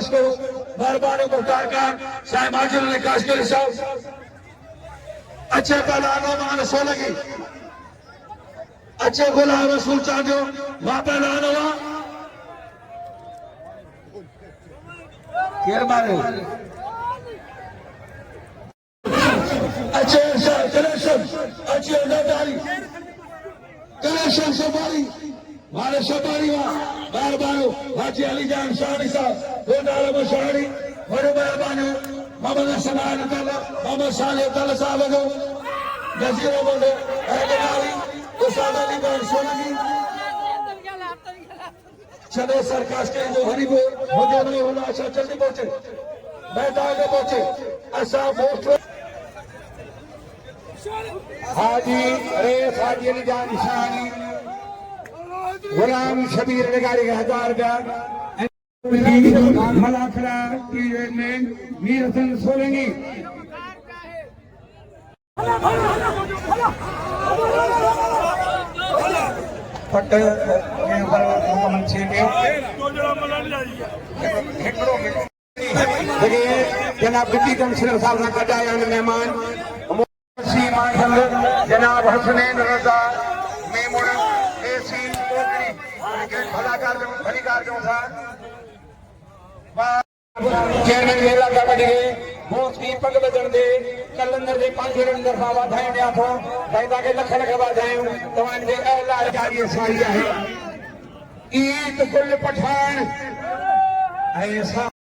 काश को मेहरबानी मुख्तार खान साहब माजिद ने काश के साहब अच्छे पहलवानों मान सो लगी अच्छे गुलाम रसूल चाहो वहां पहलवान हुआ खेल मारे अच्छे कलेक्शन अच्छे नदारी कलेक्शन सफारी मारे सफारी बार बार हाजी अली जान शानी साहब दो डाल शानी बड़े मेहरबानी मोहम्मद सलाह मोहम्मद साले तल साहब को जजीरा बोले उस्ताद अली खान सोलंकी चले सरकाश के जो हरीबो मुझे नहीं होला अच्छा जल्दी पहुंचे बैठा आगे पहुंचे ऐसा फोर्स हाजी रेस हाजी अली जान निशानी गुलाम शबीर लगारी 1000 रुपया मलाखड़ा की में मीर हसन सोलंकी फट जनाब डिप्टी कमिश्नर साहब ने कटाया मेहमान जनाब हसनैन रजा मेमून एसी भलाकार भलीकार जो था चेयरमैन मेला का बड़ी बोस की पग बदन दे कलंदर दे 5 रंदर का वाधाई ने आथो दादा के लख लख वाधायूं तवान दे अहला जारी साई है ईद कुल पठान ऐसा